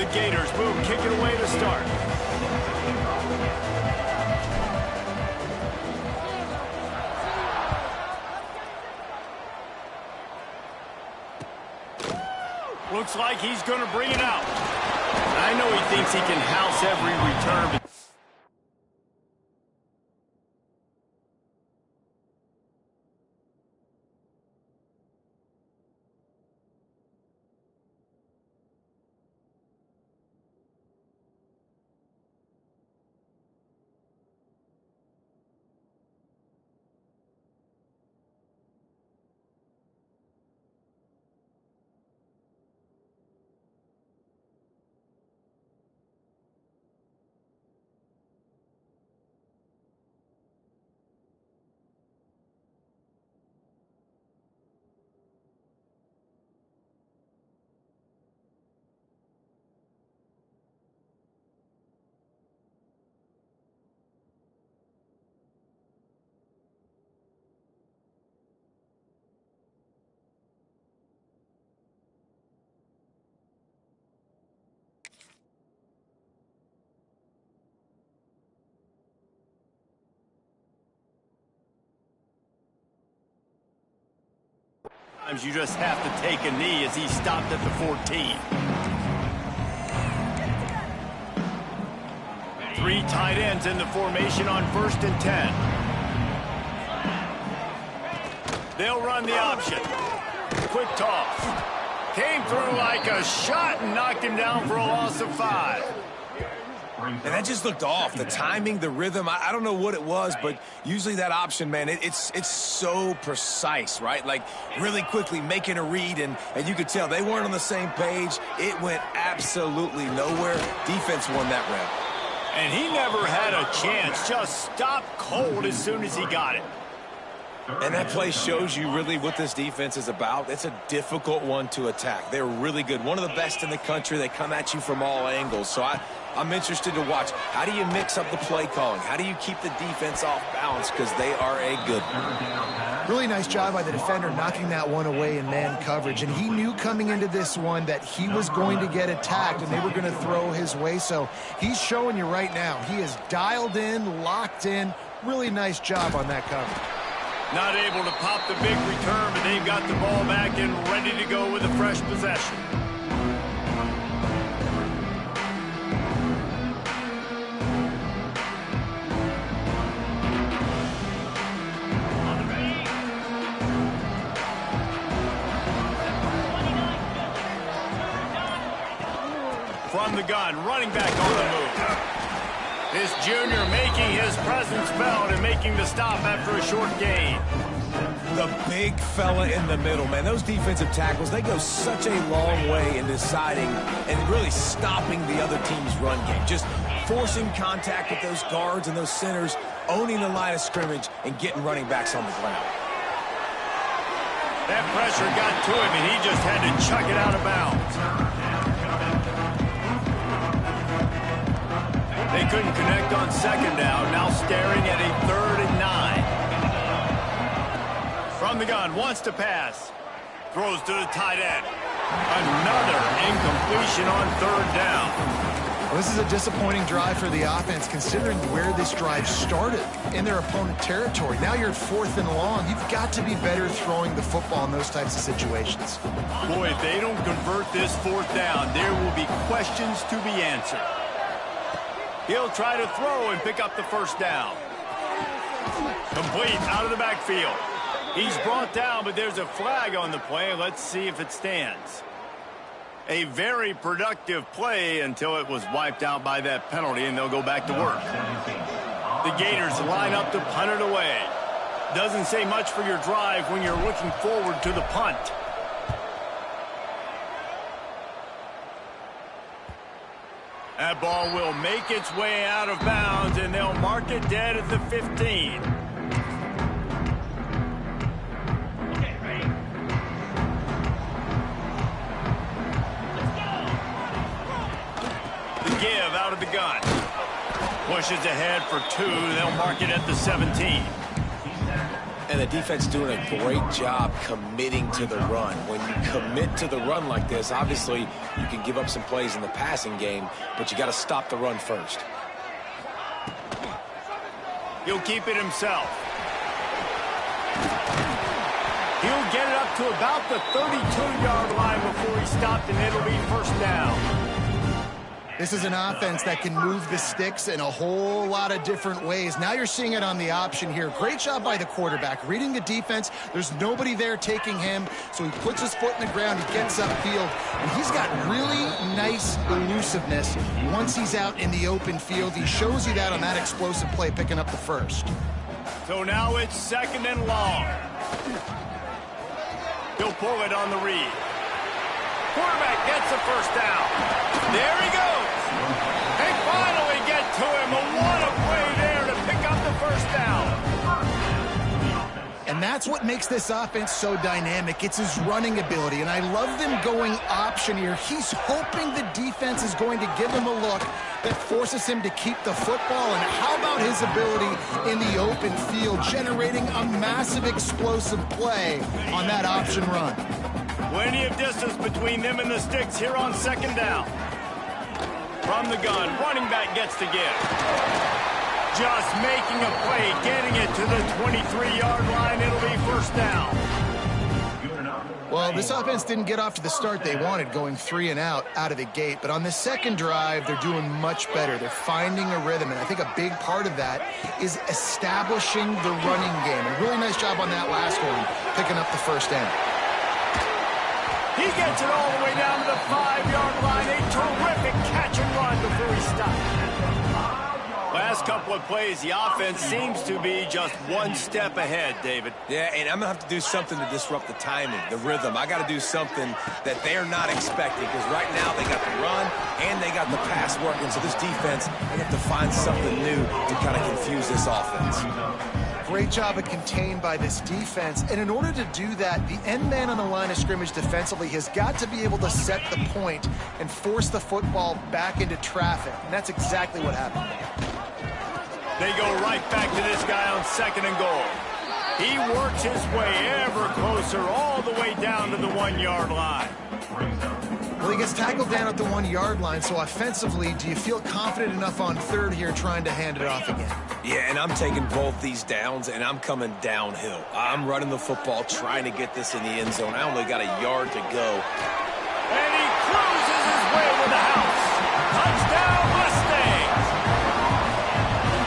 The Gators move, kick it away to start. Looks like he's going to bring it out. I know he thinks he can house every return, but sometimes you just have to take a knee as he stopped at the 14. 3 tight ends in the formation on 1st and 10. They'll run the option. Quick toss. Came through like a shot and knocked him down for a loss of 5. And that just looked off. The timing, the rhythm, I don't know what it was, but usually that option, man, it's so precise, right? Like really quickly making a read, and you could tell they weren't on the same page. It went absolutely nowhere. Defense won that round. And he never had a chance. Just stopped cold as soon as he got it. And that play shows you really what this defense is about. It's a difficult one to attack. They're really good. One of the best in the country. They come at you from all angles. So I'm interested to watch. How do you mix up the play calling? How do you keep the defense off balance? Because they are a good one. Really nice job by the defender knocking that one away in man coverage. And he knew coming into this one that he was going to get attacked and they were going to throw his way. So he's showing you right now. He is dialed in, locked in. Really nice job on that coverage. Not able to pop the big return, but they've got the ball back and ready to go with a fresh possession. From the gun, running back on the move. This junior making his presence felt and making the stop after a short gain. The big fella in the middle, man. Those defensive tackles, they go such a long way in deciding and really stopping the other team's run game. Just forcing contact with those guards and those centers, owning the line of scrimmage, and getting running backs on the ground. That pressure got to him, and he just had to chuck it out of bounds. They couldn't connect on 2nd down, now staring at a 3rd and 9. From the gun, wants to pass. Throws to the tight end. Another incompletion on 3rd down. Well, this is a disappointing drive for the offense considering where this drive started, in their opponent territory. Now you're at 4th and long. You've got to be better throwing the football in those types of situations. Boy, if they don't convert this 4th down, there will be questions to be answered. He'll try to throw and pick up the 1st down. Complete out of the backfield. He's brought down, but there's a flag on the play. Let's see if it stands. A very productive play until it was wiped out by that penalty, and they'll go back to work. The Gators line up to punt it away. Doesn't say much for your drive when you're looking forward to the punt. That ball will make its way out of bounds, and they'll mark it dead at the 15. Okay, ready? Let's go! The give out of the gun. Pushes ahead for 2. They'll mark it at the 17. And the defense doing a great job committing to the run. When you commit to the run like this, obviously you can give up some plays in the passing game, but you got to stop the run first. He'll keep it himself. He'll get it up to about the 32-yard line before he stopped, and it'll be first down. This is an offense that can move the sticks in a whole lot of different ways. Now you're seeing it on the option here. Great job by the quarterback. Reading the defense, there's nobody there taking him, so he puts his foot in the ground, he gets upfield, and he's got really nice elusiveness once he's out in the open field. He shows you that on that explosive play, picking up the first. So now it's second and long. He'll pull it on the read. Quarterback gets the first down. There he goes. They finally get to him. What a play there to pick up the first down. And that's what makes this offense so dynamic. It's his running ability, and I love them going option here. He's hoping the defense is going to give him a look that forces him to keep the football. And how about his ability in the open field, generating a massive explosive play on that option run. Plenty of distance between them and the sticks here on second down. From the gun, running back gets to give. Just making a play, getting it to the 23-yard line. It'll be first down. Well, this offense didn't get off to the start they wanted, going 3 and out of the gate. But on the second drive, they're doing much better. They're finding a rhythm, and I think a big part of that is establishing the running game. And really nice job on that last one, picking up the first down. He gets it all the way down to the 5-yard line. A terrific catch and run before he stops. Last couple of plays, the offense seems to be just one step ahead, David. Yeah, and I'm going to have to do something to disrupt the timing, the rhythm. I got to do something that they're not expecting, because right now they got the run and they got the pass working. So this defense, they have to find something new to kind of confuse this offense. Great job of contained by this defense. And in order to do that, the end man on the line of scrimmage defensively has got to be able to set the point and force the football back into traffic. And that's exactly what happened. They go right back to this guy on second and goal. He works his way ever closer all the way down to the 1-yard line. Well, he gets tackled down at the 1-yard line, so offensively, do you feel confident enough on third here trying to hand it off again? Yeah, and I'm taking both these downs, and I'm coming downhill. I'm running the football, trying to get this in the end zone. I only got a yard to go. And he cruises his way to the house. Touchdown, Mustangs!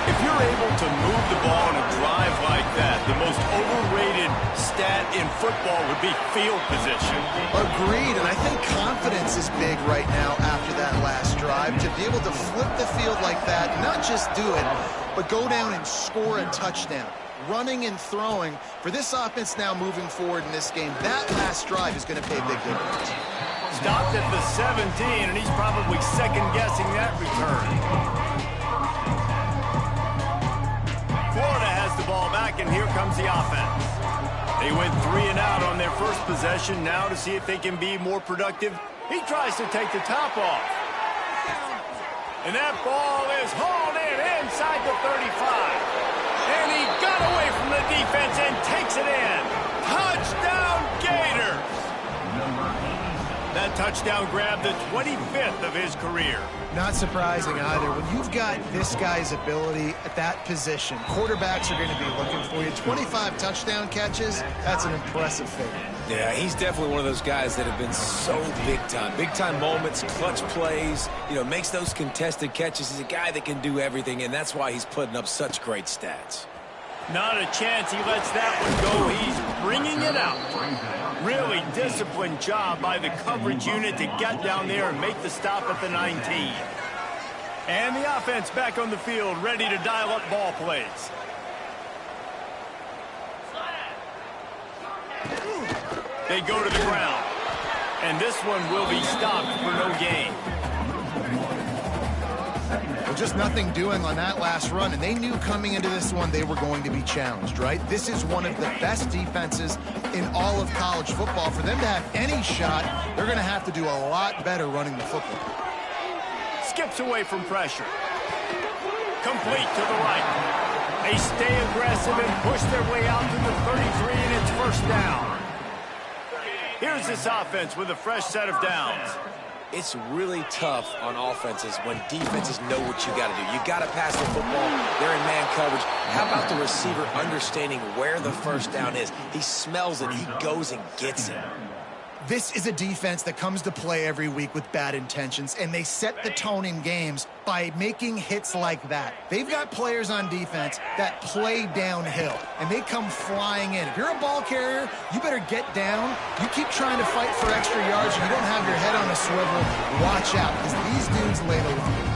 If you're able to move the ball in a drive like that, the most overrated stat in football would be field position. Agreed, and I think confidence is big right now after that last drive. To be able to flip the field like that, not just do it, but go down and score a touchdown. Running and throwing, for this offense now moving forward in this game, that last drive is going to pay big dividends. Stopped at the 17, and he's probably second-guessing that return. Florida has the ball back, and here comes the offense. They went 3 and out on their first possession. Now to see if they can be more productive, he tries to take the top off. And that ball is hauled in inside the 35. And he got away from the defense and takes it in. Touchdown, Gators! That touchdown grabbed the 25th of his career. Not surprising either. When you've got this guy's ability at that position, quarterbacks are going to be looking for you. 25 touchdown catches, that's an impressive figure. Yeah, he's definitely one of those guys that have been so big time. Big time moments, clutch plays, you know, makes those contested catches. He's a guy that can do everything, and that's why he's putting up such great stats. Not a chance he lets that one go. He's bringing it out. Really disciplined job by the coverage unit to get down there and make the stop at the 19. And the offense back on the field, ready to dial up ball plays. They go to the ground. And this one will be stopped for no gain. Well, just nothing doing on that last run, and they knew coming into this one they were going to be challenged, right? This is one of the best defenses in all of college football. For them to have any shot, they're going to have to do a lot better running the football. Skips away from pressure. Complete to the right. They stay aggressive and push their way out to the 33, and it's first down. Here's this offense with a fresh set of downs. It's really tough on offenses when defenses know what you got to do. You got to pass the football. They're in man coverage. How about the receiver understanding where the first down is? He smells it. He goes and gets it. This is a defense that comes to play every week with bad intentions, and they set the tone in games by making hits like that. They've got players on defense that play downhill, and they come flying in. If you're a ball carrier, you better get down. You keep trying to fight for extra yards, and you don't have your head on a swivel. Watch out, because these dudes lay the line.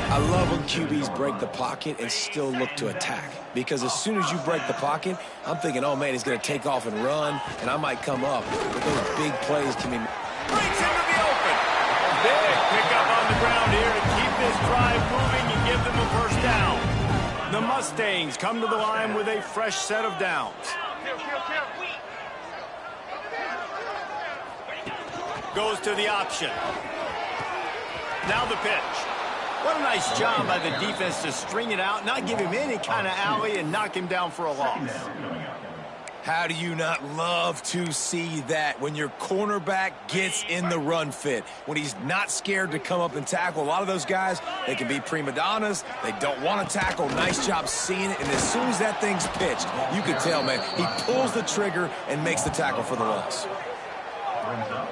I love when QBs break the pocket and still look to attack. Because as soon as you break the pocket, I'm thinking, oh, man, he's going to take off and run, and I might come up. But those big plays can be... Breaks into the open. Big pickup on the ground here to keep this drive moving and give them a first down. The Mustangs come to the line with a fresh set of downs. Goes to the option. Now the pitch. What a nice job by the defense to string it out, not give him any kind of alley, and knock him down for a loss. How do you not love to see that when your cornerback gets in the run fit, when he's not scared to come up and tackle? A lot of those guys, they can be prima donnas. They don't want to tackle. Nice job seeing it. And as soon as that thing's pitched, you can tell, man, he pulls the trigger and makes the tackle for the loss.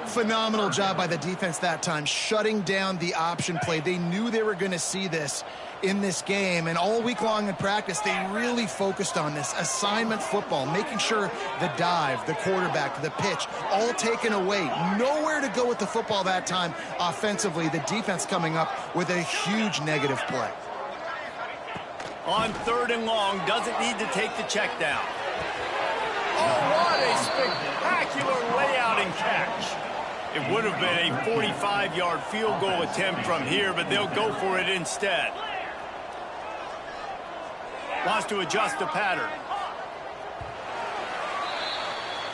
Phenomenal job by the defense that time, shutting down the option play. They knew they were going to see this in this game, and all week long in practice, they really focused on this assignment football, making sure the dive, the quarterback, the pitch, all taken away. Nowhere to go with the football that time offensively. The defense coming up with a huge negative play. On 3rd and long, doesn't need to take the check down. Oh, what a spectacular layout and catch. It would have been a 45-yard field goal attempt from here, but they'll go for it instead. Wants to adjust the pattern.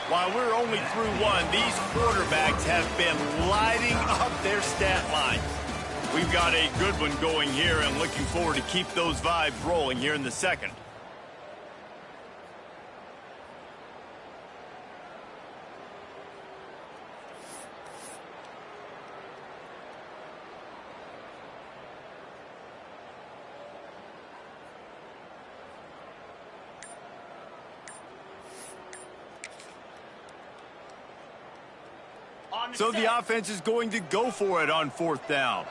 While we're only through one, these quarterbacks have been lighting up their stat line. We've got a good one going here and looking forward to keep those vibes rolling here in the second. So the offense is going to go for it on 4th down.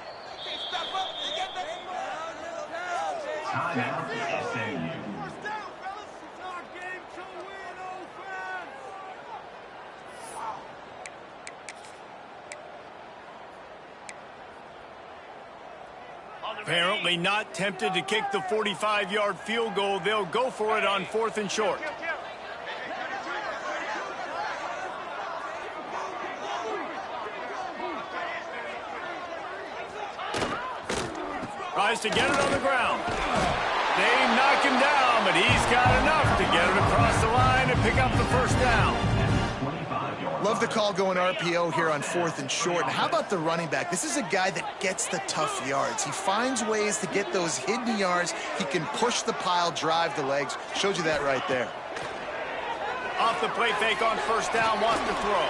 Apparently not tempted to kick the 45-yard field goal. They'll go for it on 4th and short. Tries to get it on the ground. They knock him down, but he's got enough to get it across the line and pick up the first down. Love the call going RPO here on 4th and short. And how about the running back? This is a guy that gets the tough yards. He finds ways to get those hidden yards. He can push the pile, drive the legs. Showed you that right there. Off the play fake on 1st down, wants to throw.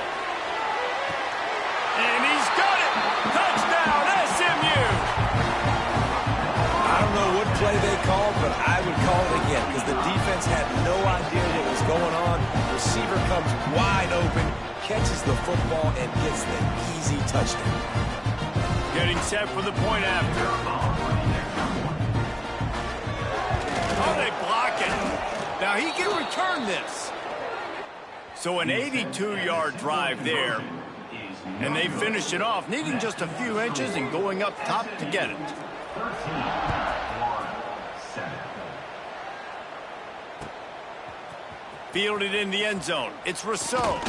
And he's got it! Touchdown, SMU! I don't know what play they called, but I would call it again because the defense had no idea what was going on. The receiver comes wide open, catches the football, and gets the easy touchdown. Getting set for the point after. Oh, they block it. Now he can return this. So an 82-yard drive there. And they finished it off, needing just a few inches and going up top to get it. Fielded in the end zone. It's Rousseau.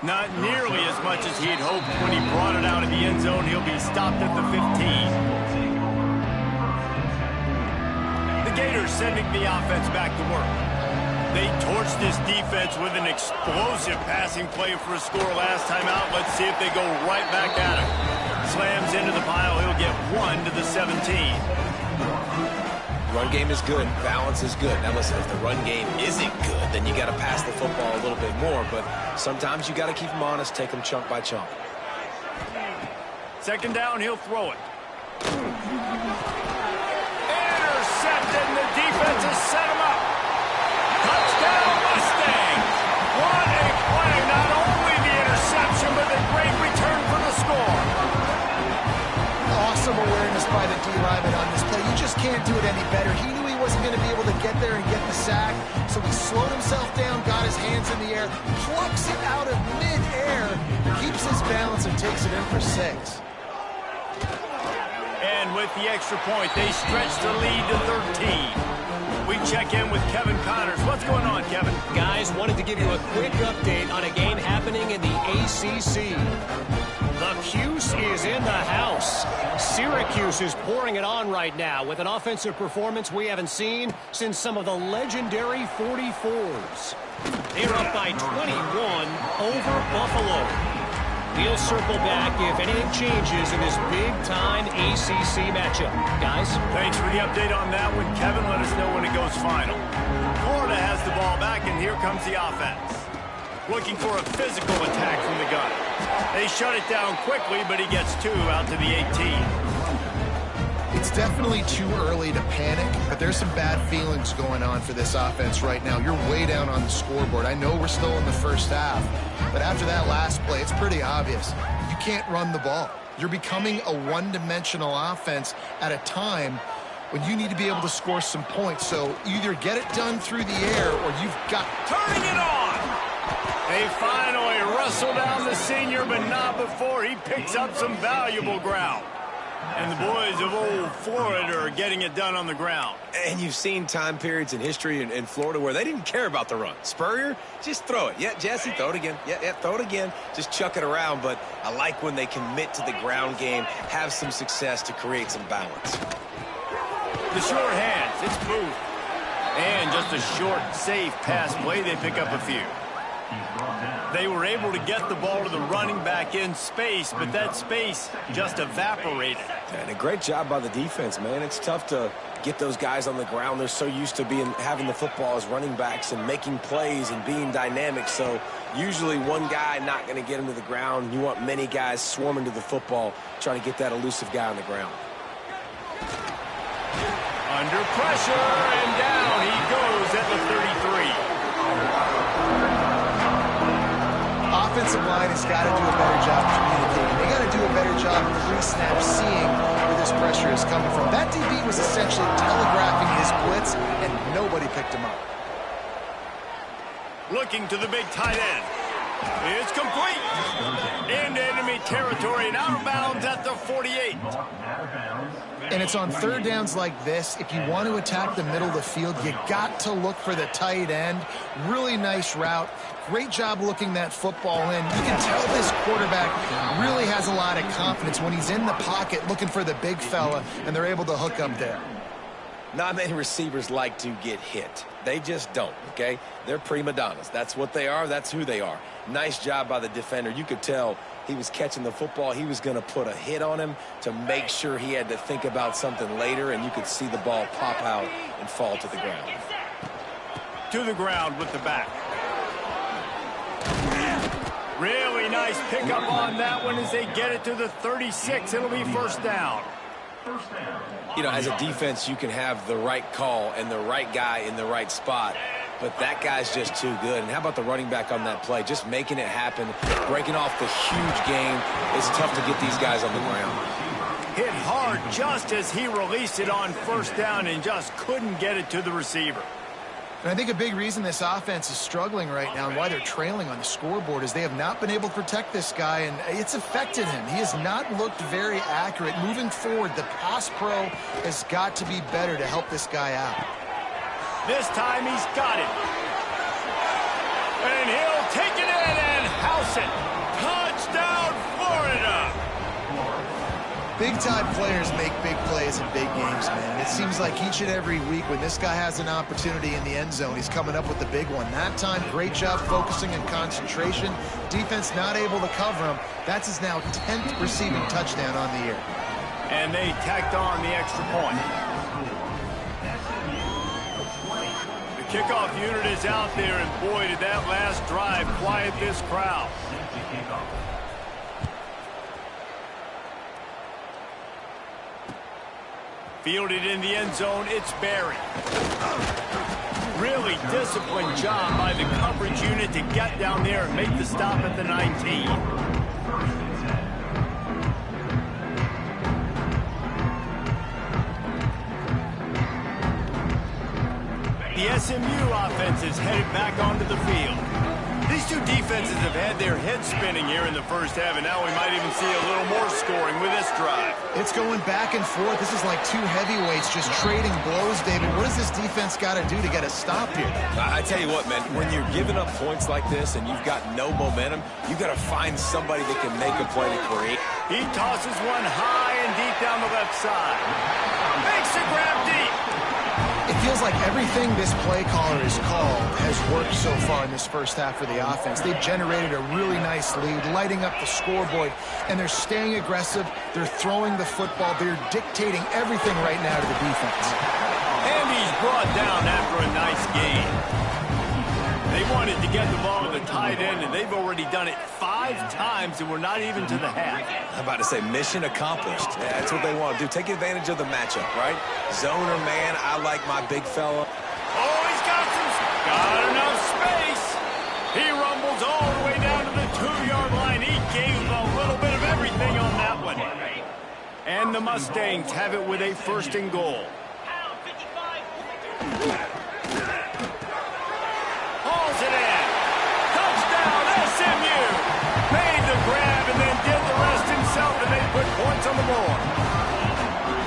Not nearly as much as he'd hoped when he brought it out of the end zone. He'll be stopped at the 15. The Gators sending the offense back to work. They torched this defense with an explosive passing play for a score last time out. Let's see if they go right back at him. Slams into the pile. He'll get 1 to the 17. Run game is good. Balance is good. Now, listen, if the run game isn't good, then you got to pass the football a little bit more. But sometimes you got to keep them honest, take them chunk by chunk. Second down, he'll throw it. Intercepted, and the defense has set him up. Touchdown, Mustangs. What a play. Not only the interception, but the great return for the score. Awesome awareness by the D-lineman on this play. You just can't do it any better. He knew he wasn't going to be able to get there and get the sack, so he slowed himself down, got his hands in the air, plucks it out of mid-air, keeps his balance, and takes it in for 6. And with the extra point, they stretch the lead to 13. We check in with Kevin Connors. What's going on, Kevin? Guys, wanted to give you a quick update on a game happening in the ACC. The Cuse is in the house. Syracuse is pouring it on right now with an offensive performance we haven't seen since some of the legendary 44s. They're up by 21 over Buffalo. We'll circle back if anything changes in this big-time ACC matchup. Guys? Thanks for the update on that one, Kevin. Let us know when it goes final. Florida has the ball back, and here comes the offense. Looking for a physical attack from the gun. They shut it down quickly, but he gets 2 out to the 18. It's definitely too early to panic, but there's some bad feelings going on for this offense right now. You're way down on the scoreboard. I know we're still in the first half, but after that last play, it's pretty obvious. You can't run the ball. You're becoming a one-dimensional offense at a time when you need to be able to score some points. So either get it done through the air or you've got... Turning it on! They finally wrestle down the senior, but not before he picks up some valuable ground. And the boys of old Florida are getting it done on the ground. And you've seen time periods in history in Florida where they didn't care about the run. Spurrier, just throw it. Yeah, Jesse, throw it again. Yeah, throw it again. Just chuck it around. But I like when they commit to the ground game, have some success to create some balance. The short hands, it's Booth. And just a short, safe pass play, they pick up a few. They were able to get the ball to the running back in space, but that space just evaporated. And a great job by the defense, man. It's tough to get those guys on the ground. They're so used to having the football as running backs and making plays and being dynamic. So usually one guy not going to get him to the ground. You want many guys swarming to the football, trying to get that elusive guy on the ground. Under pressure, and down he goes at the 33. Offensive line has got to do a better job communicating. They got to do a better job pre-snap seeing where this pressure is coming from. That DB was essentially telegraphing his blitz, and nobody picked him up. Looking to the big tight end. It's complete. Into enemy territory and out of bounds at the 48. And it's on third downs like this. If you want to attack the middle of the field, you got to look for the tight end. Really nice route. Great job looking that football in. You can tell this quarterback really has a lot of confidence when he's in the pocket looking for the big fella, and they're able to hook up there. Not many receivers like to get hit. They just don't, okay? They're prima donnas. That's what they are. That's who they are. Nice job by the defender. You could tell he was catching the football. He was going to put a hit on him to make sure he had to think about something later, and you could see the ball pop out and fall to the ground. To the ground with the back. Really nice pickup on that one as they get it to the 36. It'll be first down. You know, as a defense, you can have the right call and the right guy in the right spot, but that guy's just too good. And how about the running back on that play? Just making it happen, breaking off the huge game. It's tough to get these guys on the ground. Hit hard just as he released it on first down and just couldn't get it to the receiver. And I think a big reason this offense is struggling right now and why they're trailing on the scoreboard is they have not been able to protect this guy, and it's affected him. He has not looked very accurate. Moving forward, the pass pro has got to be better to help this guy out. This time he's got it. And he'll take it in and house it. Touchdown, Florida! Big-time players make big plays in big games, man. It seems like each and every week when this guy has an opportunity in the end zone, he's coming up with the big one. That time, great job focusing and concentration. Defense not able to cover him. That's his now 10th receiving touchdown on the year. And they tacked on the extra point. Kickoff unit is out there, and boy, did that last drive quiet this crowd. Fielded in the end zone, it's Barry. Really disciplined job by the coverage unit to get down there and make the stop at the 19. The SMU offense is headed back onto the field. These two defenses have had their heads spinning here in the first half, and now we might even see a little more scoring with this drive. It's going back and forth. This is like two heavyweights just trading blows, David. What does this defense got to do to get a stop here? I tell you what, man, when you're giving up points like this and you've got no momentum, you've got to find somebody that can make a play to create. He tosses one high and deep down the left side. Makes a grab deep. It feels like everything this play caller has called has worked so far in this first half for the offense. They've generated a really nice lead, lighting up the scoreboard, and they're staying aggressive. They're throwing the football. They're dictating everything right now to the defense. And he's brought down after a nice gain. They wanted to get the ball to the tight end, and they've already done it 5 times, and we're not even to the half. I'm about to say mission accomplished. Yeah, that's what they want to do. Take advantage of the matchup, right? Zone or man, I like my big fella. Oh, he's got enough space. He rumbles all the way down to the 2-yard line. He gave a little bit of everything on that one. And the Mustangs have it with a 1st and goal. Hauls it in. Touchdown, SMU. Made the grab and then did the rest himself, and they put points on the board.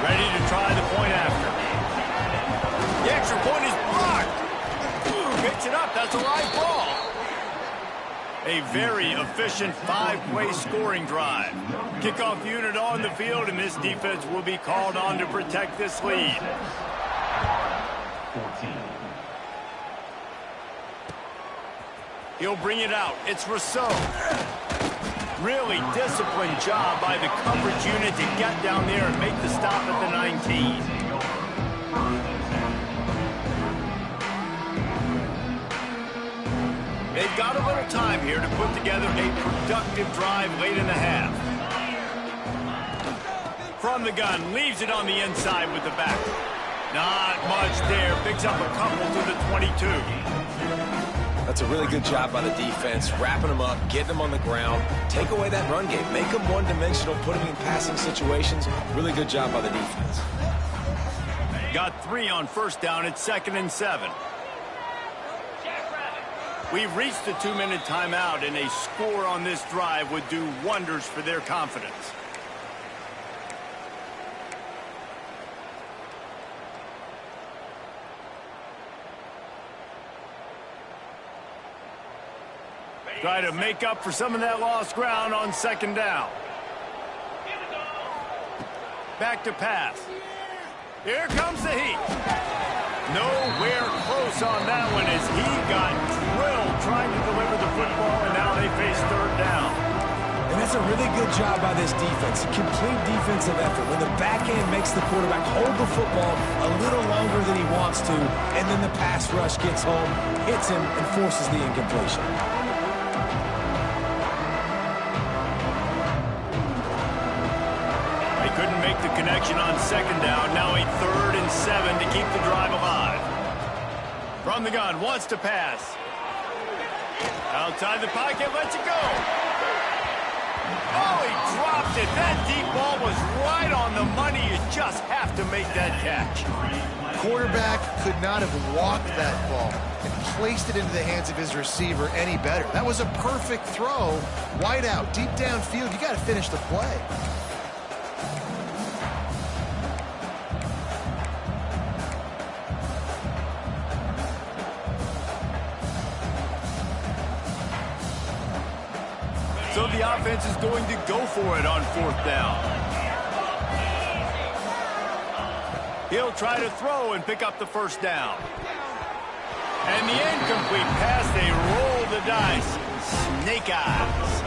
Ready to try the point after. The extra point is blocked. Picks it up. That's a live ball. A very efficient 5-play scoring drive. Kickoff unit on the field, and this defense will be called on to protect this lead. 14. He'll bring it out. It's Rousseau. Really disciplined job by the coverage unit to get down there and make the stop at the 19. They've got a little time here to put together a productive drive late in the half. From the gun, leaves it on the inside with the back. Not much there. Picks up a couple to the 22. That's a really good job by the defense, wrapping them up, getting them on the ground. Take away that run game. Make them one-dimensional, put them in passing situations. Really good job by the defense. Got 3 on 1st down. It's 2nd and 7. We've reached the 2-minute timeout, and a score on this drive would do wonders for their confidence. Try to make up for some of that lost ground on 2nd down. Back to pass. Here comes the heat. Nowhere close on that one as he got drilled trying to deliver the football, and now they face 3rd down. And that's a really good job by this defense. Complete defensive effort. When the back end makes the quarterback hold the football a little longer than he wants to, and then the pass rush gets home, hits him, and forces the incompletion. Couldn't make the connection on 2nd down. Now a 3rd and 7 to keep the drive alive. From the gun, wants to pass. Outside the pocket, lets it go. Oh, he dropped it. That deep ball was right on the money. You just have to make that catch. Quarterback could not have walked that ball and placed it into the hands of his receiver any better. That was a perfect throw. Wide out, deep downfield. You got to finish the play. So the offense is going to go for it on 4th down. He'll try to throw and pick up the 1st down. And the incomplete pass, they roll the dice. Snake eyes.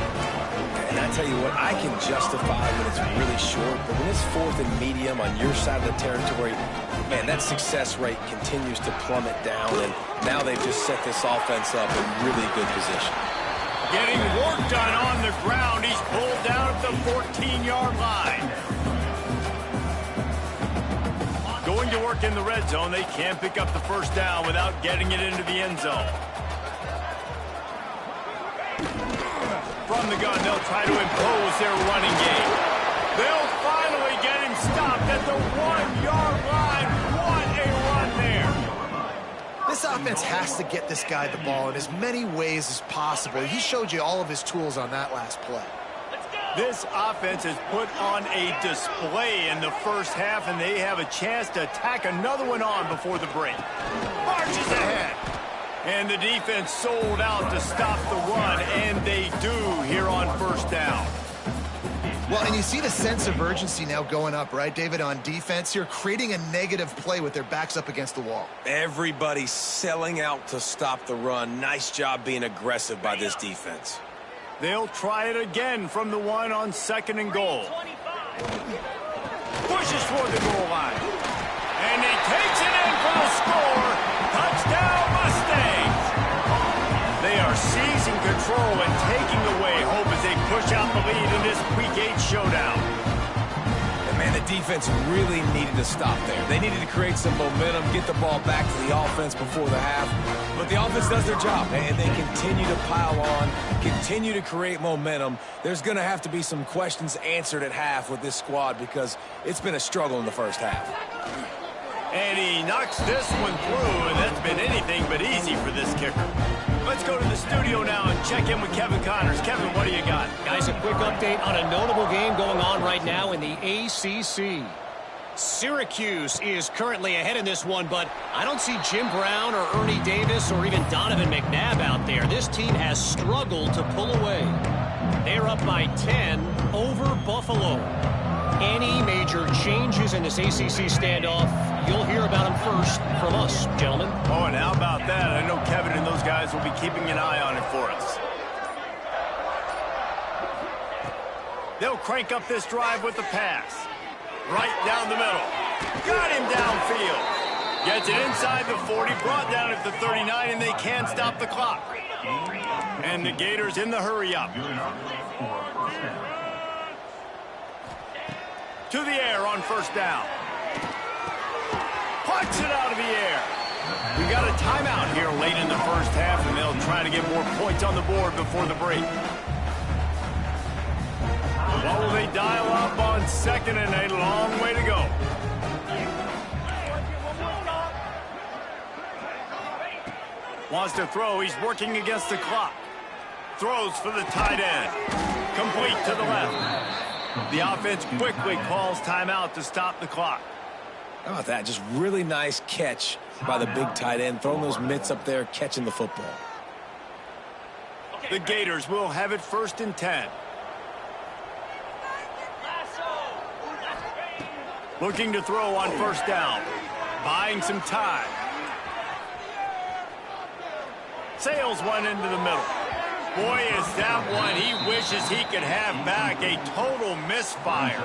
And I tell you what, I can justify when it's really short, but when it's 4th and medium on your side of the territory, man, that success rate continues to plummet down, and now they've just set this offense up in really good position. Getting work done on the ground. He's pulled down at the 14-yard line. Going to work in the red zone. They can't pick up the first down without getting it into the end zone. From the gun, they'll try to impose their running game. They'll finally get him stopped at the 1-yard line. What a run there. This offense has to get this guy the ball in as many ways as possible. He showed you all of his tools on that last play. This offense has put on a display in the first half, and they have a chance to tack another one on before the break. Marches ahead. And the defense sold out to stop the run, and they do here on first down. Well, and you see the sense of urgency now going up, right, David, on defense here, creating a negative play with their backs up against the wall. Everybody's selling out to stop the run. Nice job being aggressive by this defense. They'll try it again from the one on 2nd and goal. Pushes toward the goal line. And he takes it in for the score. Touchdown, Mustangs! They are seizing control and taking away hope as they push out the lead in this Week 8 showdown. And man, the defense really needed to stop there. They needed to create some momentum, get the ball back to the offense before the half. But the offense does their job, and they continue to pile on, continue to create momentum. There's going to have to be some questions answered at half with this squad because it's been a struggle in the first half. And he knocks this one through, and that's been anything but easy for this kicker. Let's go to the studio now and check in with Kevin Connors. Kevin, what do you got? Guys, a quick update on a notable game going on right now in the ACC. Syracuse is currently ahead in this one, but I don't see Jim Brown or Ernie Davis or even Donovan McNabb out there. This team has struggled to pull away. They're up by 10 over Buffalo. Any major changes in this ACC standoff, you'll hear about them first from us, gentlemen. Oh, and how about that? I know Kevin and those guys will be keeping an eye on it for us. They'll crank up this drive with the pass. Right down the middle. Got him downfield. Gets it inside the 40, brought down at the 39, and they can't stop the clock. And the Gators in the hurry up. To the air on first down. Punch it out of the air. We got a timeout here late in the first half, and they'll try to get more points on the board before the break. What will they dial up on 2nd and a long way to go? Wants to throw. He's working against the clock. Throws for the tight end. Complete to the left. The offense quickly calls timeout to stop the clock. How about that? Just really nice catch by the big tight end. Throwing those mitts up there, catching the football. The Gators will have it 1st and 10. Looking to throw on first down. Buying some time. Sails one into the middle. Boy, is that one he wishes he could have back. A total misfire.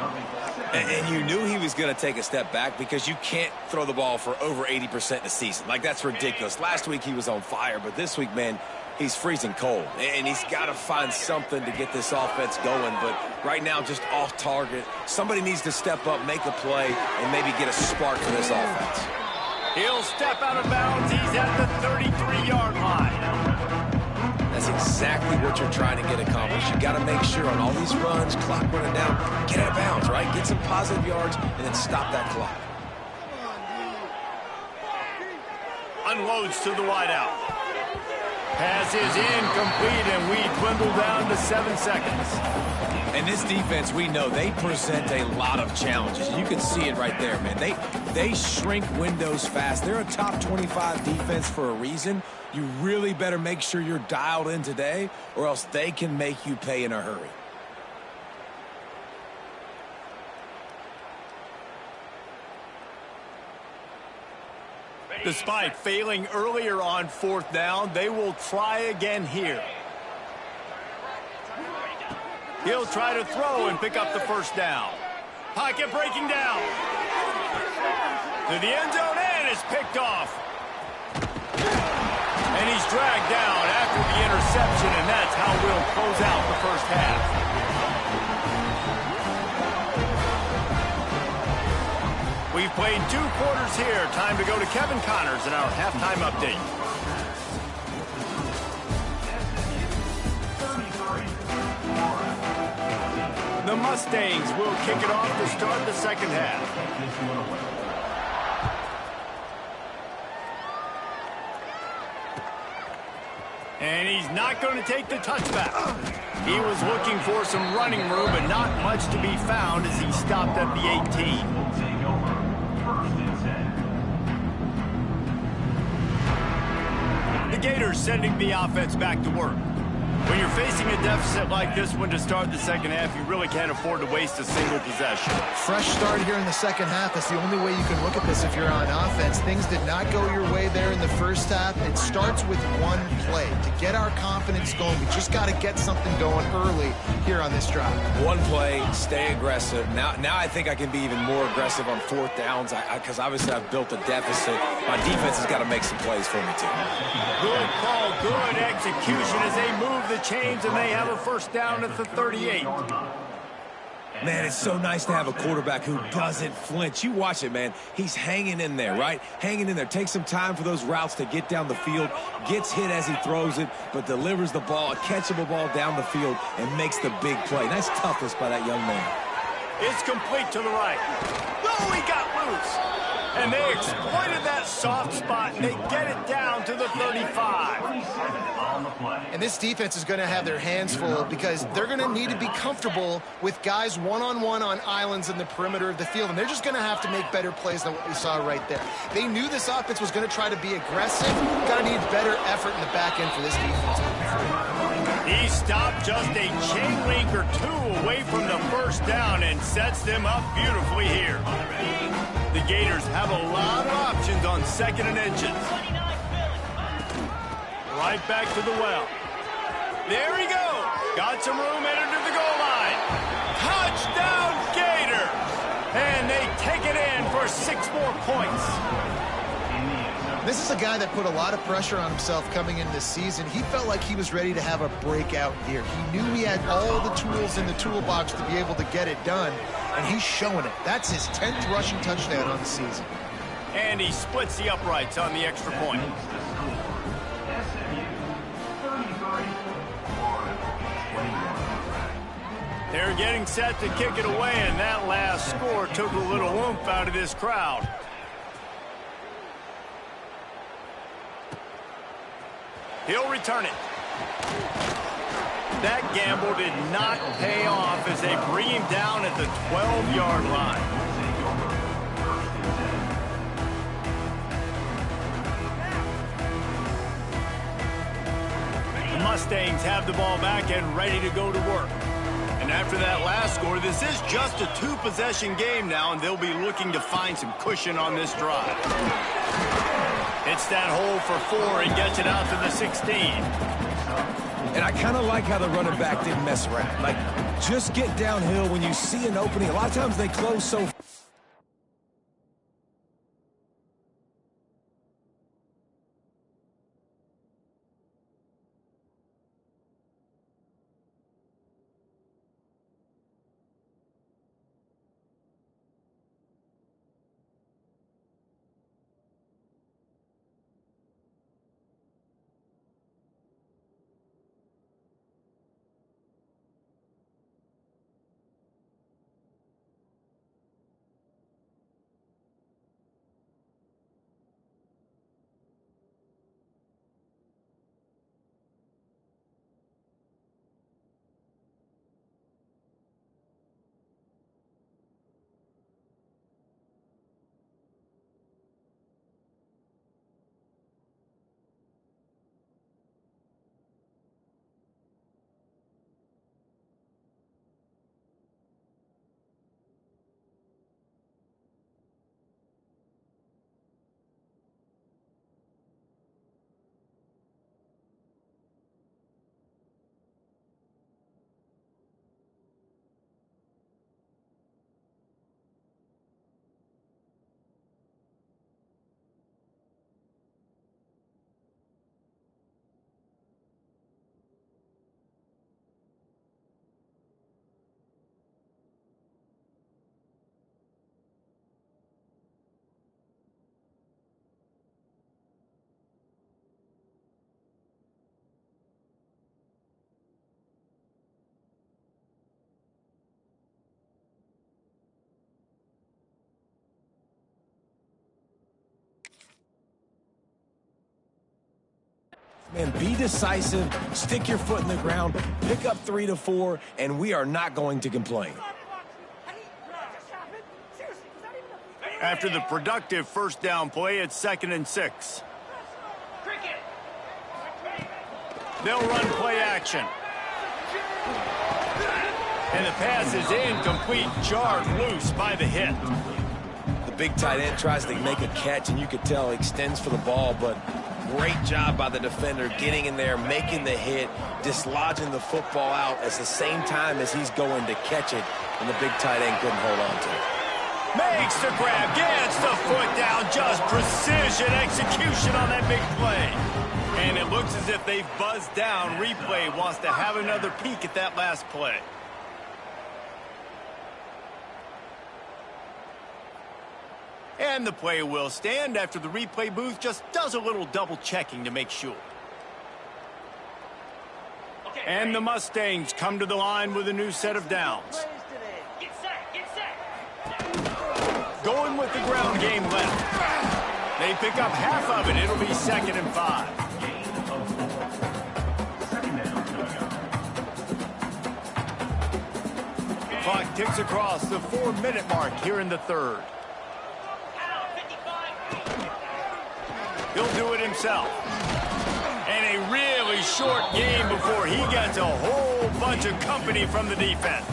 And you knew he was going to take a step back because you can't throw the ball for over 80% in a season. Like, that's ridiculous. Last week he was on fire, but this week, man, he's freezing cold. And he's got to find something to get this offense going. But right now, just off target. Somebody needs to step up, make a play, and maybe get a spark for this offense. He'll step out of bounds. He's at the 33-yard line. That's exactly what you're trying to get accomplished. You got to make sure on all these runs, clock running down, get out of bounds, right? Get some positive yards, and then stop that clock. Unloads to the wideout. Pass is incomplete, and we dwindle down to 7 seconds. And this defense, we know, they present a lot of challenges. You can see it right there, man. They shrink windows fast. They're a top 25 defense for a reason. You really better make sure you're dialed in today, or else they can make you pay in a hurry. Despite failing earlier on 4th down, they will try again here. He'll try to throw and pick up the first down. Pocket breaking down. To the end zone and is picked off. And he's dragged down after the interception, and that's how we'll close out the first half. We've played 2 quarters here. Time to go to Kevin Connors in our halftime update. The Mustangs will kick it off to start the second half. And he's not going to take the touchback. He was looking for some running room, but not much to be found as he stopped at the 18. The Gators sending the offense back to work. When you're facing a deficit like this one to start the second half, you really can't afford to waste a single possession. Fresh start here in the second half. That's the only way you can look at this if you're on offense. Things did not go your way there in the first half. It starts with one play. To get our confidence going, we just got to get something going early here on this drive. One play, stay aggressive. Now I think I can be even more aggressive on 4th downs because obviously I've built a deficit. My defense has got to make some plays for me, too. Good call, good execution as they move the chains, and they have a first down at the 38. Man, it's so nice to have a quarterback who doesn't flinch. You watch it, man. He's hanging in there, right? Hanging in there. Takes some time for those routes to get down the field. Gets hit as he throws it, but delivers the ball, a catchable ball down the field, and makes the big play. Nice toughness by that young man. It's complete to the right. Oh, he got loose. And they exploited that soft spot, and they get it down to the 35. And this defense is going to have their hands full because they're going to need to be comfortable with guys one-on-one on islands in the perimeter of the field, and they're just going to have to make better plays than what we saw right there. They knew this offense was going to try to be aggressive. Got to need better effort in the back end for this defense. He stopped just a chain link or 2 away from the first down and sets them up beautifully here. The Gators have a lot of options on 2nd and inches. Right back to the well. There he goes. Got some room headed to the goal line. Touchdown, Gators! And they take it in for 6 more points. This is a guy that put a lot of pressure on himself coming into this season. He felt like he was ready to have a breakout year. He knew he had all the tools in the toolbox to be able to get it done, and he's showing it. That's his 10th rushing touchdown on the season. And he splits the uprights on the extra point. They're getting set to kick it away, and that last score took a little oomph out of this crowd. He'll return it. That gamble did not pay off as they bring him down at the 12-yard line. The Mustangs have the ball back and ready to go to work. And after that last score, this is just a 2-possession game now, and they'll be looking to find some cushion on this drive. It's that hole for 4 and gets it out to the 16. And I kind of like how the running back didn't mess around. Like, just get downhill when you see an opening. A lot of times they close so Man, be decisive, stick your foot in the ground, pick up 3 to 4, and we are not going to complain. After the productive first down play, it's 2nd and 6. They'll run play action. And the pass is incomplete, jarred loose by the hit. The big tight end tries to make a catch, and you could tell he extends for the ball, but great job by the defender getting in there, making the hit, dislodging the football out at the same time as he's going to catch it, and the big tight end couldn't hold on to it. Makes the grab, gets the foot down, just precision execution on that big play. And it looks as if they've buzzed down. Replay wants to have another peek at that last play. And the play will stand after the replay booth just does a little double checking to make sure. And the Mustangs come to the line with a new set of downs. Going with the ground game left. They pick up half of it. It'll be 2nd and 5. Clock ticks across the 4-minute mark here in the 3rd. He'll do it himself. And a really short game before he gets a whole bunch of company from the defense.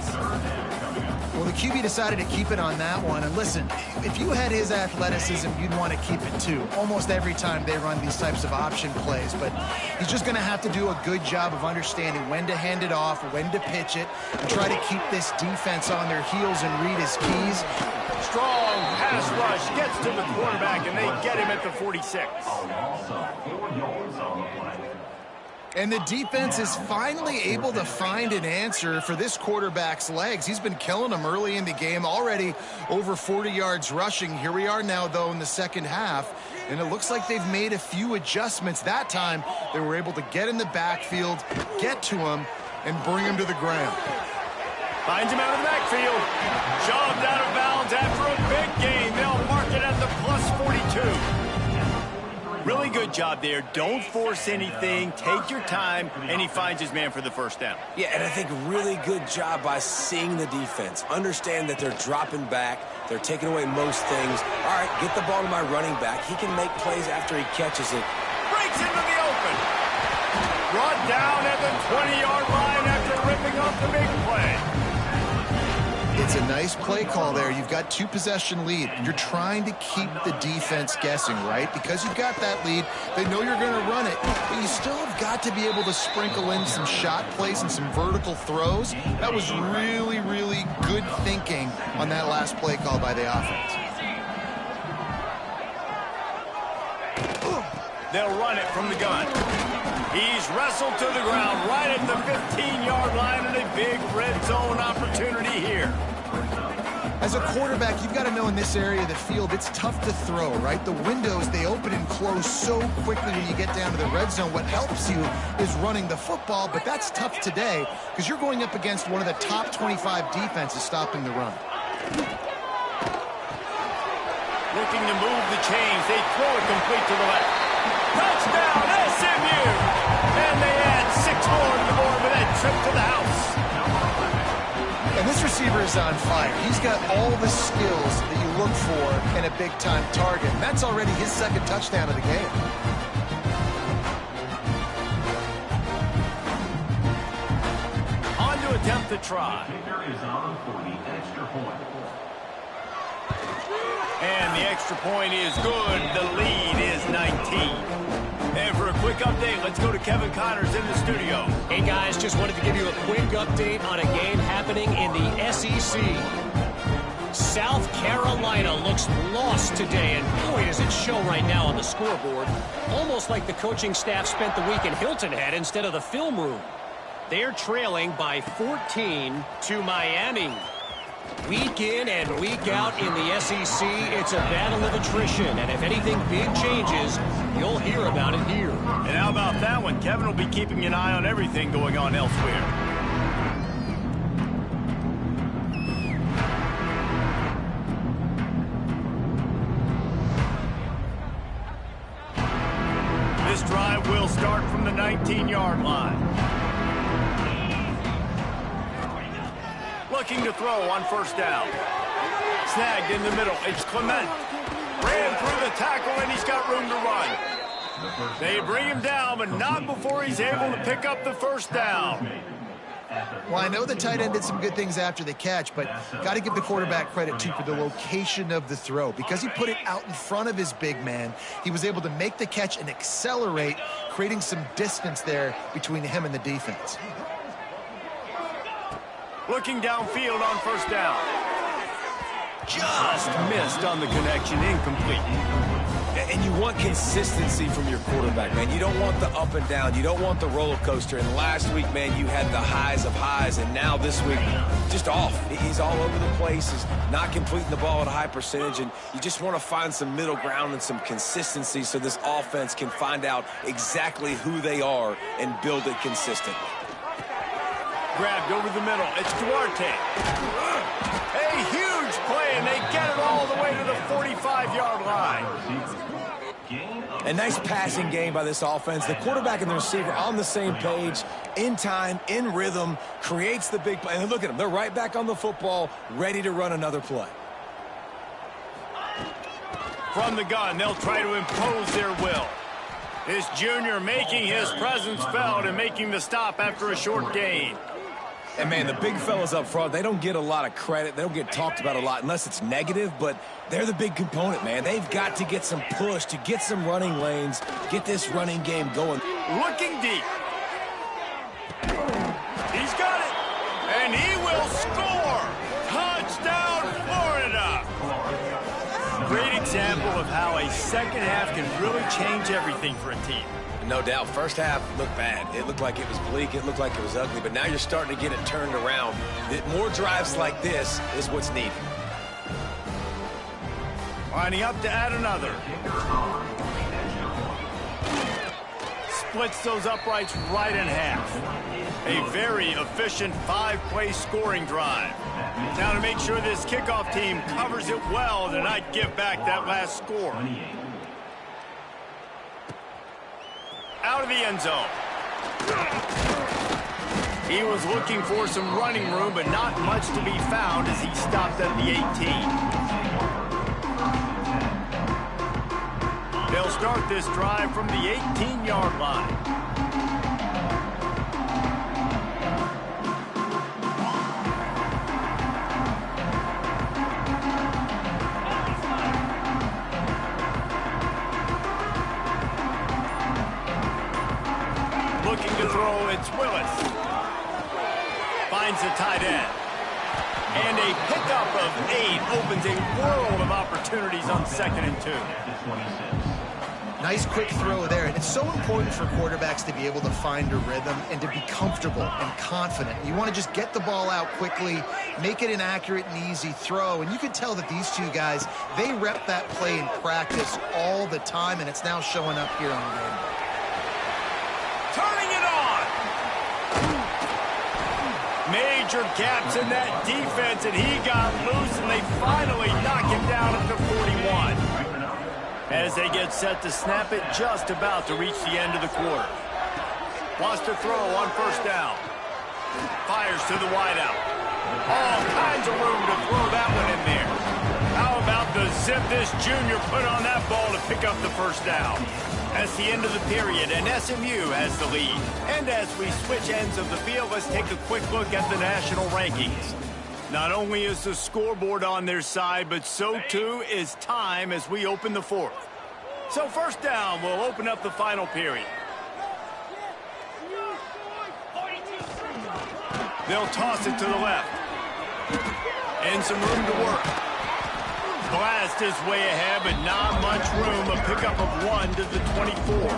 Well, the QB decided to keep it on that one. And listen, if you had his athleticism, you'd want to keep it too. Almost every time they run these types of option plays. But he's just going to have to do a good job of understanding when to hand it off, when to pitch it, and try to keep this defense on their heels and read his keys. Strong pass rush gets to the quarterback, and they get him at the 46. And the defense is finally able to find an answer for this quarterback's legs. He's been killing them early in the game, already over 40 yards rushing. Here we are now, though, in the second half, and it looks like they've made a few adjustments. That time, they were able to get in the backfield, get to him, and bring him to the ground. Finds him out of the backfield. Shoved out of bounds after a big gain. They'll mark it at the plus 42. Really good job there. Don't force anything. Take your time, and he finds his man for the first down. Yeah, and I think really good job by seeing the defense. Understand that they're dropping back. They're taking away most things. All right, get the ball to my running back. He can make plays after he catches it. Breaks into the open. Brought down at the 20-yard line after ripping off the big play. It's a nice play call there. You've got 2-possession lead. You're trying to keep the defense guessing, right? Because you've got that lead, they know you're going to run it, but you still have got to be able to sprinkle in some shot plays and some vertical throws. That was really, really good thinking on that last play call by the offense. They'll run it from the gun. He's wrestled to the ground right at the 15-yard line, and a big red zone opportunity here. As a quarterback, you've got to know in this area of the field, it's tough to throw, right? The windows, they open and close so quickly when you get down to the red zone. What helps you is running the football, but that's tough today because you're going up against one of the top 25 defenses stopping the run. Looking to move the chains. They throw it complete to the left. Touchdown, SMU! And they add 6 more to the board with that trip to the house. And this receiver is on fire. He's got all the skills that you look for in a big-time target. And that's already his 2nd touchdown of the game. On to attempt the try. And the extra point is good. The lead is 19. And for a quick update, let's go to Kevin Connors in the studio. Hey, guys, just wanted to give you a quick update on a game happening in the SEC. South Carolina looks lost today, and boy, does it show right now on the scoreboard. Almost like the coaching staff spent the week in Hilton Head instead of the film room. They're trailing by 14 to Miami. Week in and week out in the SEC, it's a battle of attrition, and if anything big changes, you'll hear about it here. And how about that one? Kevin will be keeping an eye on everything going on elsewhere. This drive will start from the 15-yard line. Looking to throw on first down. Snagged in the middle. It's Clement. Ran through the tackle, and he's got room to run. They bring him down, but not before he's able to pick up the first down. Well, I know the tight end did some good things after the catch, but got to give the quarterback credit, too, for the location of the throw. Because he put it out in front of his big man, he was able to make the catch and accelerate, creating some distance there between him and the defense. Looking downfield on first down. Just missed on the connection, incomplete. And you want consistency from your quarterback, man. You don't want the up and down. You don't want the roller coaster. And last week, man, you had the highs of highs. And now this week, just off. He's all over the place. He's not completing the ball at a high percentage. And you just want to find some middle ground and some consistency so this offense can find out exactly who they are and build it consistently. Grabbed over the middle. It's Duarte. A huge play, and they get it all the way to the 45-yard line. A nice passing game by this offense. The quarterback and the receiver on the same page, in time, in rhythm, creates the big play. And look at them. They're right back on the football, ready to run another play. From the gun, they'll try to impose their will. This junior making his presence felt and making the stop after a short gain. And, man, the big fellas up front, they don't get a lot of credit. They don't get talked about a lot unless it's negative, but they're the big component, man. They've got to get some push, to get some running lanes, get this running game going. Looking deep. He's got it, and he will score. Touchdown, Florida. Great example of how a second half can really change everything for a team. No doubt. First half looked bad. It looked like it was bleak. It looked like it was ugly. But now you're starting to get it turned around. More drives like this is what's needed. Lining up to add another. Splits those uprights right in half. A very efficient 5-play scoring drive. Now to make sure this kickoff team covers it well to not give back that last score. Out of the end zone. He was looking for some running room, but not much to be found as he stopped at the 18. They'll start this drive from the 18-yard line. Looking to throw, it's Willis. Finds the tight end. And a pickup of 8 opens a world of opportunities on 2nd and 2. Nice quick throw there. And it's so important for quarterbacks to be able to find a rhythm and to be comfortable and confident. You want to just get the ball out quickly, make it an accurate and easy throw. And you can tell that these two guys, they rep that play in practice all the time, and it's now showing up here on the game. Turning it on. Major gaps in that defense, and he got loose, and they finally knock him down at the 41. As they get set to snap it, just about to reach the end of the quarter. Wants to throw on first down. Fires to the wideout. All kinds of room to throw that one in there. How about the zip this junior put on that ball to pick up the first down? That's the end of the period, and SMU has the lead. And as we switch ends of the field, let's take a quick look at the national rankings. Not only is the scoreboard on their side, but so too is time as we open the fourth. So first down, we'll open up the final period. They'll toss it to the left. And some room to work. Blast his way ahead, but not much room. A pickup of 1 to the 24.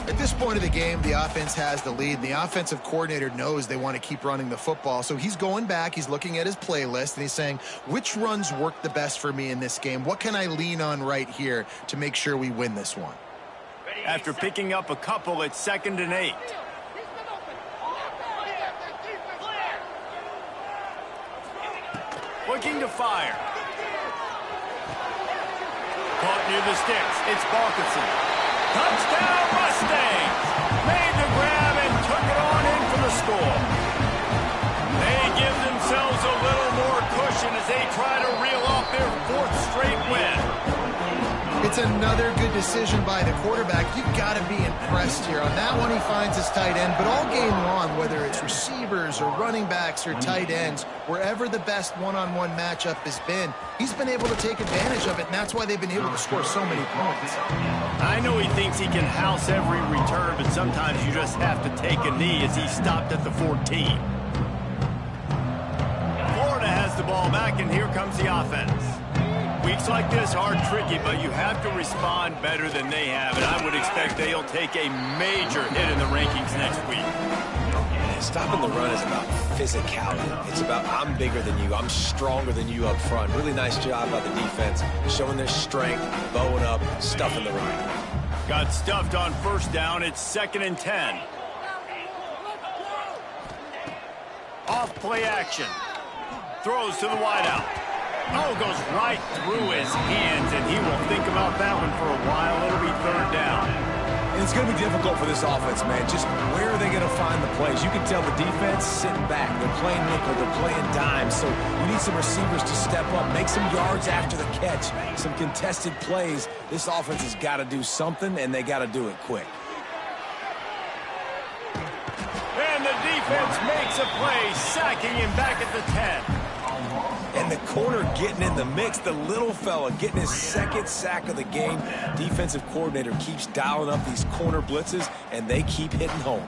At this point of the game, the offense has the lead, and the offensive coordinator knows they want to keep running the football. So he's going back, he's looking at his playlist, and he's saying, which runs work the best for me in this game? What can I lean on right here to make sure we win this one? After picking up a couple, it's 2nd and 8. Looking to fire. Caught near the sticks. It's Balkinson. Touchdown Mustangs! Made the grab and took it on in for the score. They give themselves a little more cushion as they try to reel off their 4th straight win. It's another good decision by the quarterback. You've got to be impressed here. On that one, he finds his tight end. But all game long, whether it's receivers or running backs or tight ends, wherever the best one-on-one matchup has been, he's been able to take advantage of it, and that's why they've been able to score so many points. I know he thinks he can house every return, but sometimes you just have to take a knee as he stopped at the 14. Florida has the ball back, and here comes the offense. Weeks like this are tricky, but you have to respond better than they have, and I would expect they'll take a major hit in the rankings next week. Stopping the run is about physicality. It's about I'm bigger than you, I'm stronger than you up front. Really nice job by the defense, showing their strength, bowing up, stuffing the run. Got stuffed on 1st down. It's 2nd and 10. Off play action. Throws to the wideout. Oh, goes right through his hands, and he will think about that one for a while. It'll be 3rd down. And it's going to be difficult for this offense, man. Just where are they going to find the plays? You can tell the defense sitting back. They're playing nickel. They're playing dime. So you need some receivers to step up, make some yards after the catch, some contested plays. This offense has got to do something, and they got to do it quick. And the defense makes a play, sacking him back at the 10. And the corner getting in the mix, the little fella getting his 2nd sack of the game. Defensive coordinator keeps dialing up these corner blitzes, and they keep hitting home.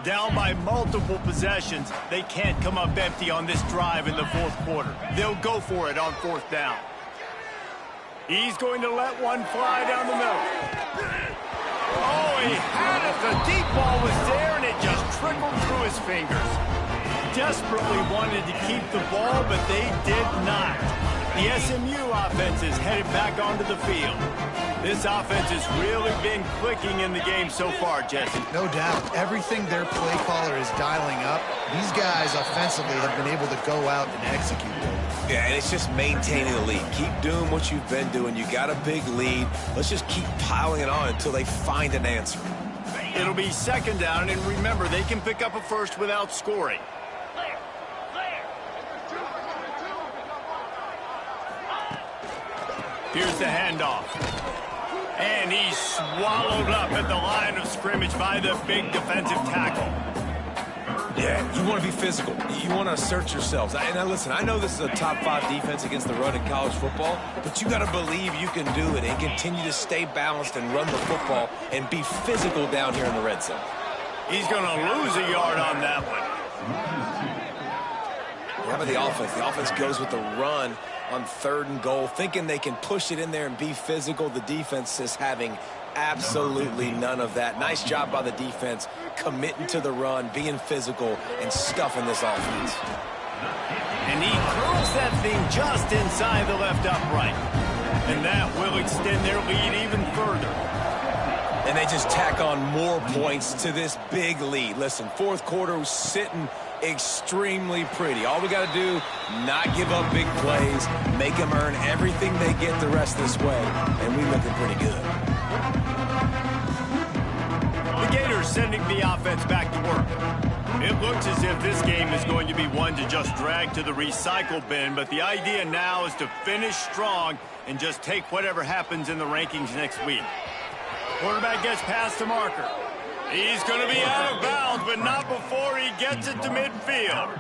Down by multiple possessions, they can't come up empty on this drive in the 4th quarter. They'll go for it on 4th down. He's going to let one fly down the middle. Oh, he had it. The deep ball was there, and it just trickled through his fingers. Desperately wanted to keep the ball, but they did not. The SMU offense is headed back onto the field. This offense has really been clicking in the game so far, Jesse. No doubt. Everything their play caller is dialing up, these guys offensively have been able to go out and execute them. Yeah, and it's just maintaining the lead. Keep doing what you've been doing. You got a big lead. Let's just keep piling it on until they find an answer. It'll be 2nd down, and remember, they can pick up a first without scoring. Here's the handoff. And he's swallowed up at the line of scrimmage by the big defensive tackle. Yeah, you want to be physical. You want to assert yourselves. And listen, I know this is a top 5 defense against the run in college football, but you got to believe you can do it and continue to stay balanced and run the football and be physical down here in the red zone. He's going to lose a yard on that one. How about the offense? The offense goes with the run on 3rd and goal, thinking they can push it in there and be physical. The defense is having absolutely none of that. Nice job by the defense, committing to the run, being physical, and stuffing this offense. And he curls that thing just inside the left upright. And that will extend their lead even further. And they just tack on more points to this big lead. Listen, 4th quarter was sitting extremely pretty. All we got to do, not give up big plays, make them earn everything they get the rest of this way, and we looking pretty good. The Gators sending the offense back to work. It looks as if this game is going to be one to just drag to the recycle bin, but the idea now is to finish strong and just take whatever happens in the rankings next week. Quarterback gets past the marker. He's going to be out of bounds, but not before he gets it to midfield.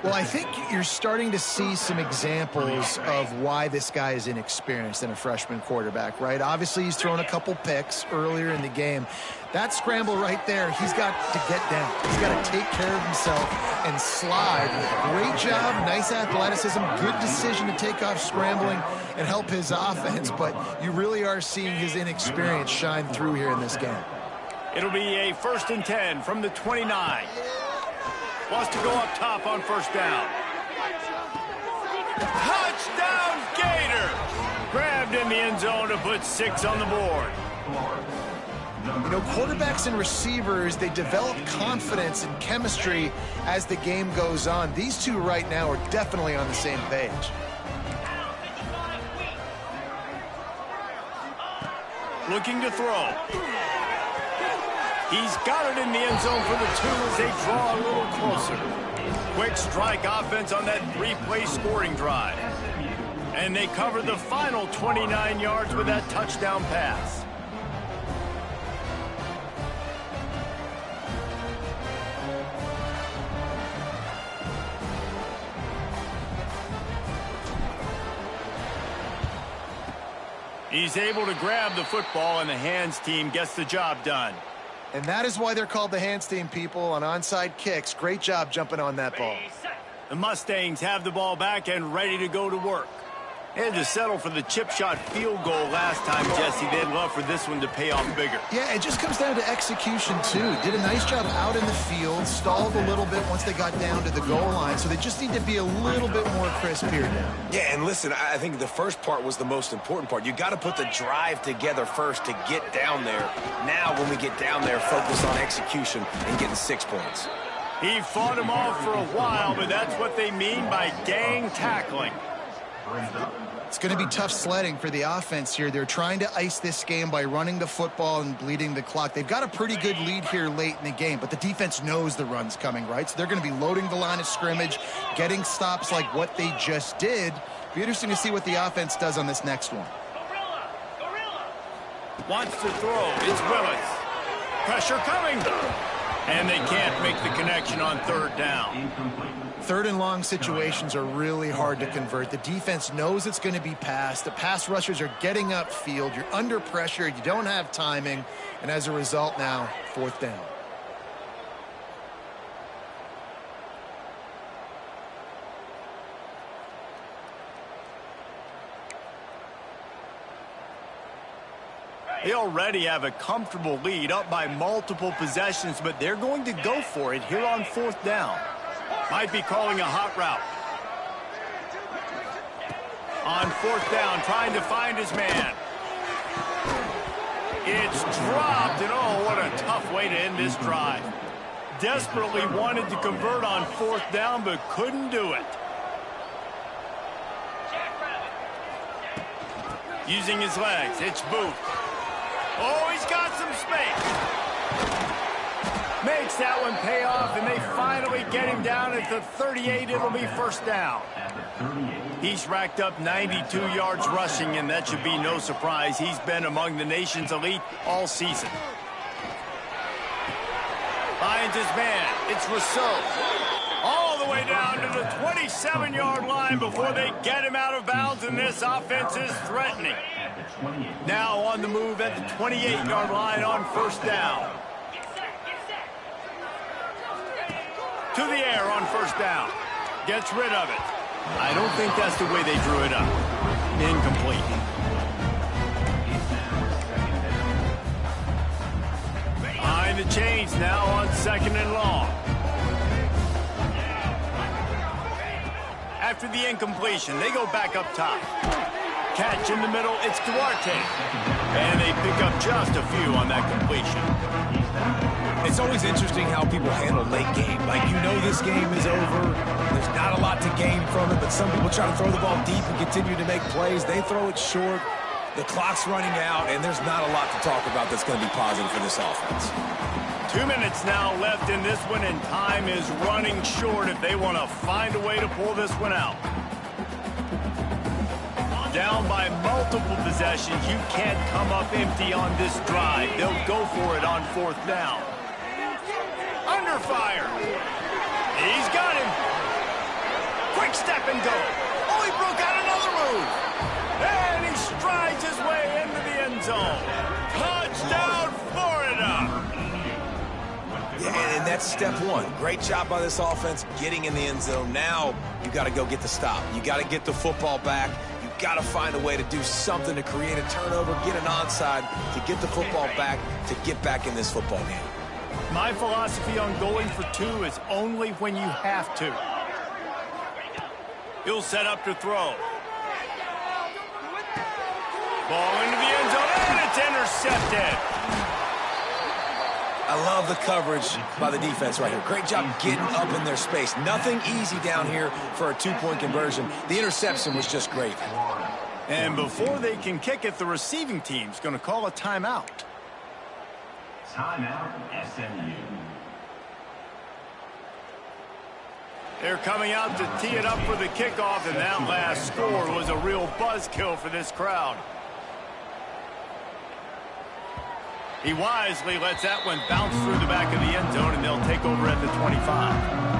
Well, I think you're starting to see some examples of why this guy is inexperienced in a freshman quarterback, right? Obviously, he's thrown a couple picks earlier in the game. That scramble right there, he's got to get down. He's got to take care of himself and slide. Great job, nice athleticism, good decision to take off scrambling and help his offense, but you really are seeing his inexperience shine through here in this game. It'll be a 1st and 10 from the 29. Wants to go up top on 1st down. Touchdown, Gator! Grabbed in the end zone to put 6 on the board. You know, quarterbacks and receivers, they develop confidence and chemistry as the game goes on. These two right now are definitely on the same page. looking to throw. He's got it in the end zone for the 2 as they draw a little closer. Quick strike offense on that 3-play scoring drive. And they cover the final 29 yards with that touchdown pass. He's able to grab the football, and the hands team gets the job done. And that is why they're called the hands team, people, on onside kicks. Great job jumping on that ball. The Mustangs have the ball back and ready to go to work. They had to settle for the chip shot field goal last time, Jesse. They'd love for this one to pay off bigger. Yeah, it just comes down to execution, too. Did a nice job out in the field, stalled a little bit once they got down to the goal line, so they just need to be a little bit more crisp here now. Yeah, and listen, I think the first part was the most important part. You got to put the drive together first to get down there. Now, when we get down there, focus on execution and getting 6 points. He fought him off for a while, but that's what they mean by gang tackling. It's going to be tough sledding for the offense here. They're trying to ice this game by running the football and bleeding the clock. They've got a pretty good lead here late in the game, but the defense knows the run's coming, right? So they're going to be loading the line of scrimmage, getting stops like what they just did. Be interesting to see what the offense does on this next one. Wants to throw. It's Willis. Pressure coming. And they can't make the connection on 3rd down. 3rd and long situations are really hard to convert. The defense knows it's going to be passed. The pass rushers are getting upfield. You're under pressure. You don't have timing. And as a result now, 4th down. They already have a comfortable lead, up by multiple possessions, but they're going to go for it here on 4th down. Might be calling a hot route. On 4th down, trying to find his man. It's dropped, and oh, what a tough way to end this drive. Desperately wanted to convert on 4th down, but couldn't do it. Using his legs, it's Booth. Oh, he's got some space. Makes that one pay off, and they finally get him down at the 38. It'll be 1st down. He's racked up 92 yards rushing, and that should be no surprise. He's been among the nation's elite all season. Finds his man. It's Rousseau. All the way down to the 27-yard line before they get him out of bounds, and this offense is threatening. Now on the move at the 28-yard line on 1st down. To the air on 1st down. Gets rid of it. I don't think that's the way they drew it up. Incomplete. Behind the chains now on 2nd and long. After the incompletion, they go back up top. Catch in the middle, it's Duarte. And they pick up just a few on that completion. It's always interesting how people handle late game. Like, you know this game is over. There's not a lot to gain from it, but some people try to throw the ball deep and continue to make plays. They throw it short. The clock's running out, and there's not a lot to talk about that's going to be positive for this offense. 2 minutes now left in this one, and time is running short if they want to find a way to pull this one out. Down by multiple possessions, you can't come up empty on this drive. They'll go for it on 4th down. Under fire. He's got him. Quick step and go. Oh, he broke out another move. And he strides his way into the end zone. Touchdown, Florida. Yeah, and that's step one. Great job by this offense getting in the end zone. Now you got to go get the stop. You got to get the football back. You got to find a way to do something to create a turnover, get an onside, to get the football back, to get back in this football game. My philosophy on going for 2 is only when you have to. He'll set up to throw. Ball into the end zone, and it's intercepted. I love the coverage by the defense right here. Great job getting up in their space. Nothing easy down here for a 2-point conversion. The interception was just great. And before they can kick it, the receiving team's going to call a timeout. Timeout, SMU. They're coming out to tee it up for the kickoff, and that last score was a real buzzkill for this crowd. He wisely lets that one bounce through the back of the end zone, and they'll take over at the 25.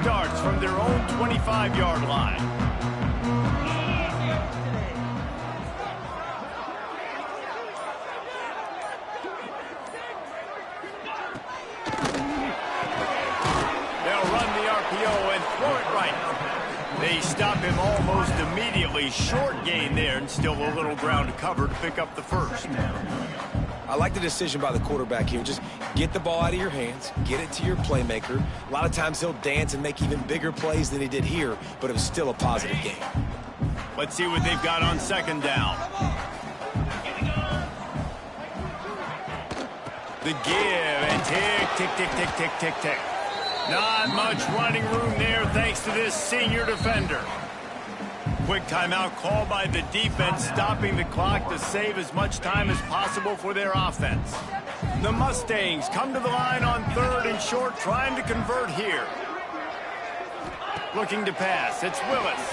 Starts from their own 25-yard line. They'll run the RPO and throw it right. They stop him almost immediately. Short gain there, and still a little ground to cover to pick up the first. I like the decision by the quarterback here. Just get the ball out of your hands, get it to your playmaker. A lot of times he'll dance and make even bigger plays than he did here, but it was still a positive game. Let's see what they've got on second down. The give and tick, tick, tick, tick, tick, tick, tick. Not much running room there thanks to this senior defender. Quick timeout call by the defense, stopping the clock to save as much time as possible for their offense. The Mustangs come to the line on third and short, trying to convert here. Looking to pass, it's Willis.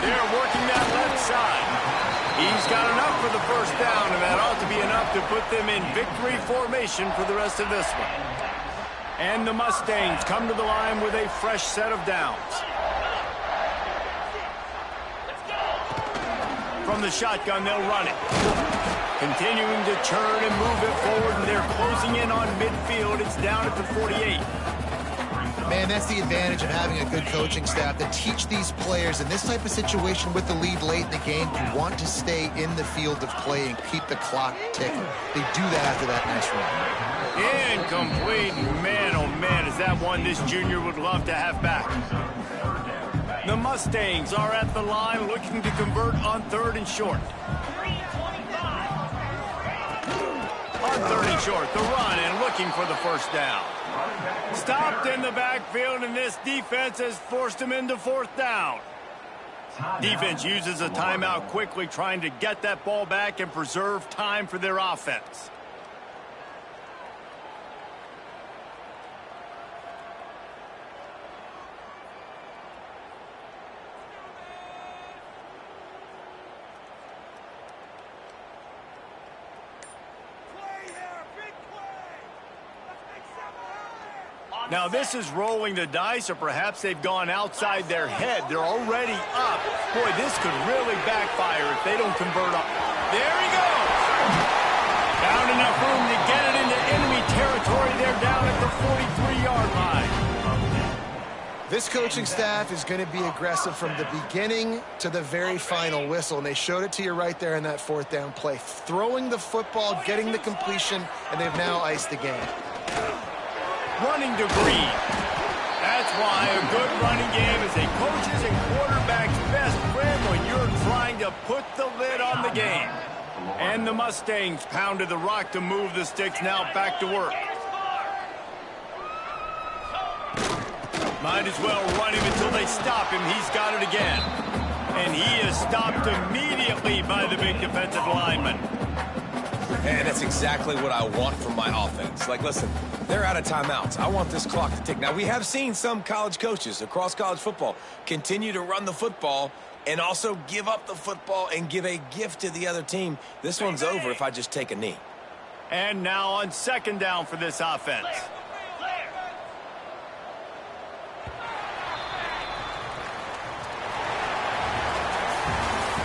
They're working that left side. He's got enough for the first down, and that ought to be enough to put them in victory formation for the rest of this one. And the Mustangs come to the line with a fresh set of downs. From the shotgun, they'll run it. Continuing to turn and move it forward, and they're closing in on midfield. It's down at the 48. Man, that's the advantage of having a good coaching staff that teach these players in this type of situation with the lead late in the game to want to stay in the field of play and keep the clock ticking. They do that after that nice run. Incomplete. Man, oh man, is that one this junior would love to have back. The Mustangs are at the line looking to convert on third and short. On third and short, the run and looking for the first down. Stopped in the backfield, and this defense has forced him into fourth down. Defense uses a timeout quickly, trying to get that ball back and preserve time for their offense. Now, this is rolling the dice, or perhaps they've gone outside their head. They're already up. Boy, this could really backfire if they don't convert up. There he goes. Found enough room to get it into enemy territory. They're down at the 43-yard line. This coaching staff is going to be aggressive from the beginning to the very final whistle, and they showed it to you right there in that fourth down play. Throwing the football, getting the completion, and they've now iced the game. Running to Green. That's why a good running game is a coach's and quarterback's best friend when you're trying to put the lid on the game. And the Mustangs pounded the rock to move the sticks, now back to work. Might as well run him until they stop him. He's got it again. And he is stopped immediately by the big defensive lineman. And that's exactly what I want from my offense. Like, listen, they're out of timeouts. I want this clock to tick. Now, we have seen some college coaches across college football continue to run the football and also give up the football and give a gift to the other team. This one's over if I just take a knee. And now on second down for this offense.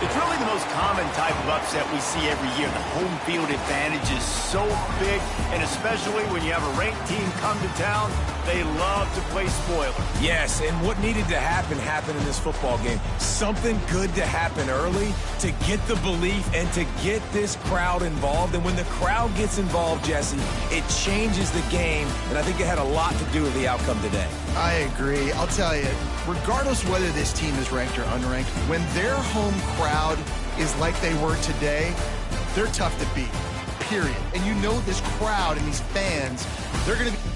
It's really the most common type of upset we see every year. The home field advantage is so big, and especially when you have a ranked team come to town, they love to play spoiler. Yes, and what needed to happen happened in this football game. Something good to happen early to get the belief and to get this crowd involved. And when the crowd gets involved, Jesse, it changes the game, and I think it had a lot to do with the outcome today. I agree. I'll tell you, regardless whether this team is ranked or unranked, when their home crowd is like they were today, they're tough to beat, period. And you know this crowd and these fans, they're going to be